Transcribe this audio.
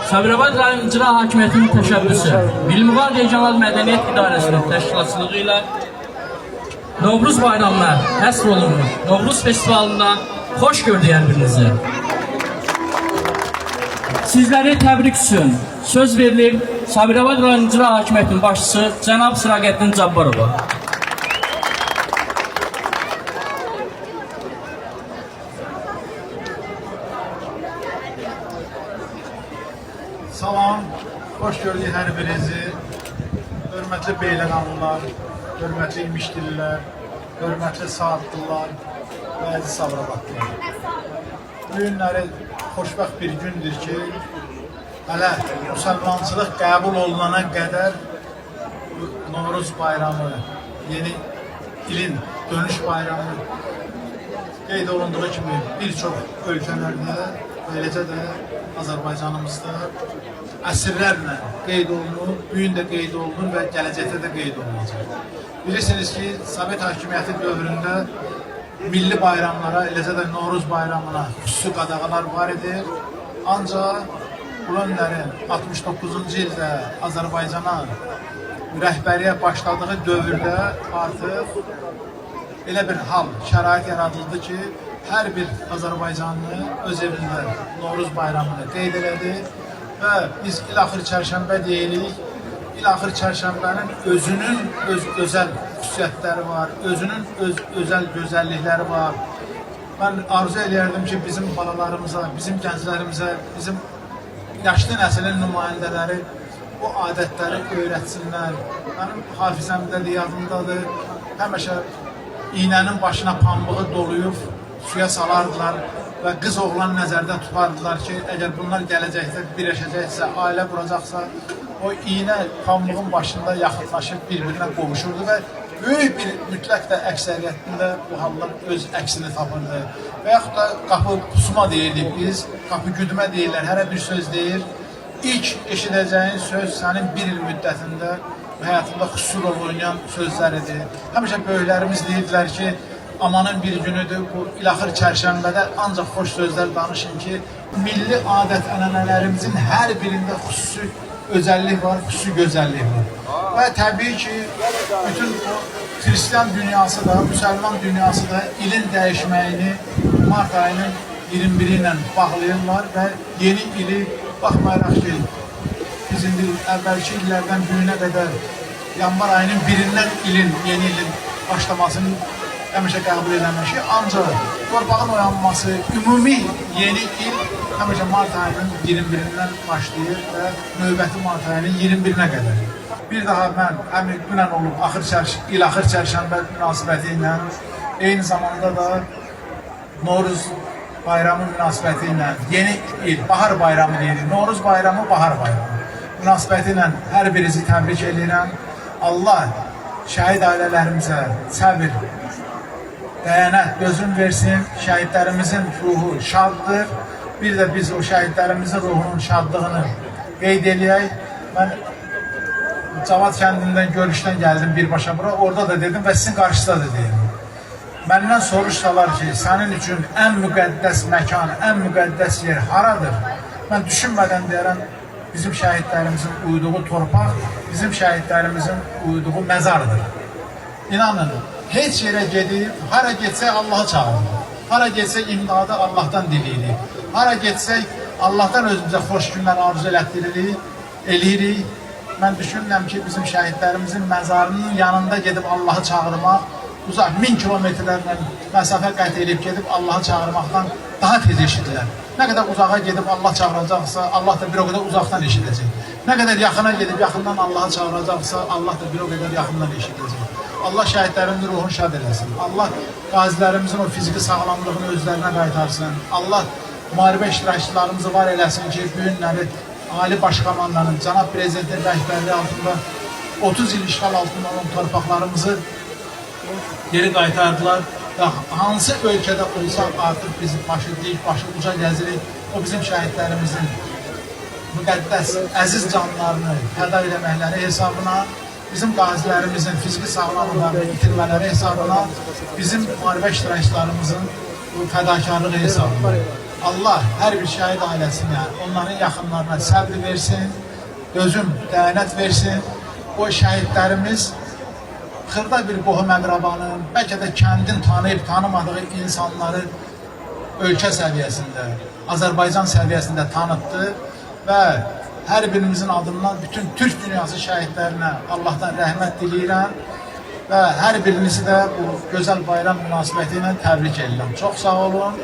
Sabirabad rayon icra hakimiyyətinin təşəbbüsü, Bilmuğar Regional Mədəniyyət İdarəsinin təşkilatçılığı ilə Novruz bayramına həsr olunmuş Novruz festivalında xoş gördük hər birinizi. Sizləri təbrik üçün söz verilir Sabirabad rayon icra hakimiyyətinin başçısı Cənab Siraqəddin Cabbarova. Salam, hoş gördük hər birinizi. Hörmətli beyləqanlılar, hörmətli imişdillər, hörmətli saatlılar və əziz Sabirabadlılar. Bu günləri xoşbəxt bir gündür ki, hələ müsəlmançılıq qəbul olunana qədər Novruz bayramı, yeni ilin dönüş bayramı qeyd olunduğu kimi bir çox ölkələrdə, eləcə də Azərbaycanımızda əsrlərlə qeyd olunub, bu gün də qeyd olunur və gələcəkdə də qeyd olunacaq. Bilirsiniz ki, Sovet hakimiyyəti dövründə milli bayramlara, eləcə də Novruz bayramına xüsusi qadağalar var idi. Ancaq bu günlərin 69-cu ildə Azərbaycana rəhbərliyə başladığı dövrdə artıq elə bir hal, şərait yaradıldı ki, hər bir Azərbaycanlı öz evində Novruz bayramını qeyd elədi və biz İlaxır Çərşənbə deyilik. İlaxır Çərşənbənin özünün özəl xüsusiyyətləri var, özünün özəl gözəllikləri var. Mən arzu edərdim ki, bizim balalarımıza, bizim gənclərimizə, bizim yaşlı nəslin nümayəndələri bu adətləri öyrətsinlər. Mənim hafizəmdədir, yadımdadır. Həmişə iynənin başına pambığı doluyub suya salardılar və qız oğlan nəzərdə tutardılar ki, əgər bunlar gələcəkdə birləşəcəksə, ailə quracaqsa, o iynə pambığın başında yaxınlaşıb bir-birinə qovuşurdu və böyük bir mütləq də əksəriyyətində bu hallar öz əksini tapırdı. Və yaxud da qapı pusma deyirdik biz, qapı güdmə deyirlər, hərə bir söz deyir. İlk eşidəcəyin söz sənin bir il müddətində həyatında xüsusi rol oynayan sözlər idi. Həmişə böyüklərimiz deyirdilər ki, amanın bir günüdür, bu İlaxır Çərşənbədə ancaq xoş sözlər danışın ki, milli adət-ənənələrimizin hər birində xüsusi özəllik var, xüsusi gözəllik var. Və təbii ki, bütün o Hristiyan dünyası da, müsəlman dünyası da ilin dəyişməyini Mart ayının 21-i ilə bağlayırlar və yeni ili baxmayaraq ki, biz indi əvvəlki illərdən günə qədər yanvar ayının 1-dən ilin, yeni ilin başlamasını həmişə qəbul edilmişik. Ancaq torpağın oyanması, ümumi yeni il həmişə Mart ayının 21-dən başlayır və növbəti Mart ayının 21-nə qədər. Bir daha mən həm dünən olub İlaxır Çərşənbə münasibəti ilə, eyni zamanda da Novruz bayramı münasibəti ilə, yeni il, bahar bayramı deyirik. Novruz bayramı, bahar bayramı münasibəti ilə hər birinizi təbrik edirəm. Allah şəhid ailələrimizə səbir, dəyanət, dözüm versin. Şəhidlərimizin ruhu şaddır. Bir də biz o şəhidlərimizin ruhunun şadlığını qeyd eləyək. Mən Cavad kəndindən görüşdən gəldim birbaşa bura. Orada da dedim və sizin qarşısında da dedim. Məndən soruşsalar ki, sənin üçün ən müqəddəs məkan, ən müqəddəs yer haradır? Mən düşünmədən deyərəm, bizim şəhidlərimizin uyuduğu torpaq, bizim şəhidlərimizin uyuduğu məzardır. İnanın, heç yerə gedib, hara getsək Allahı çağırır. Hara getsək imdadı Allahdan diləyirik. Hara getsək Allahdan özümüzə xoş günlər arzu eləyirik. Mən düşünürəm ki, bizim şəhidlərimizin məzarının yanında gedib Allahı çağırmaq, uzaq 1000 kilometrlərlə məsafə qət edib gedib Allahı çağırmaqdan daha tez eşidirlər. Nə qədər uzağa gedib Allah çağıracaqsa, Allah da bir o qədər uzaqdan eşidəcək. Nə qədər yaxına gedib yaxından Allahı çağıracaqsa, Allah da bir o qədər yaxından eşidəcək. Allah şəhidlərimizin ruhunu şad eləsin. Allah qazilərimizin o fiziki sağlamlığını özlərinə qaytarsın. Allah müharibə iştirakçılarımızı var eləsin ki, bu günləri Ali Başkomandanın, Cənab Prezidentin rəhbərliyi altında 30 il işğal altında olan torpaqlarımızı geri qaytardılar və hansı ölkədə olsaq artıq bizim başı dik, başı uca gəzirik, o bizim şəhidlərimizin müqəddəs, əziz canlarını fəda eləməkləri hesabına, bizim qazilərimizin fiziki sağlamlığını itirmələri hesabına, bizim müharibə iştirakçılarımızın fədakarlığı hesabına. Allah hər bir şəhid ailəsinə, onların yaxınlarına səbr versin, dözüm, dəyanət versin. O şəhidlərimiz xırda bir qohum əqrabanın, bəlkə də kəndin tanıyıb tanımadığı insanları ölkə səviyyəsində, Azərbaycan səviyyəsində tanıtdı və hər birimizin adından bütün Türk dünyası şəhidlərinə Allahdan rəhmət diləyirəm və hər birinizi də bu gözəl bayram münasibəti ilə təbrik edirəm. Çox sağ olun.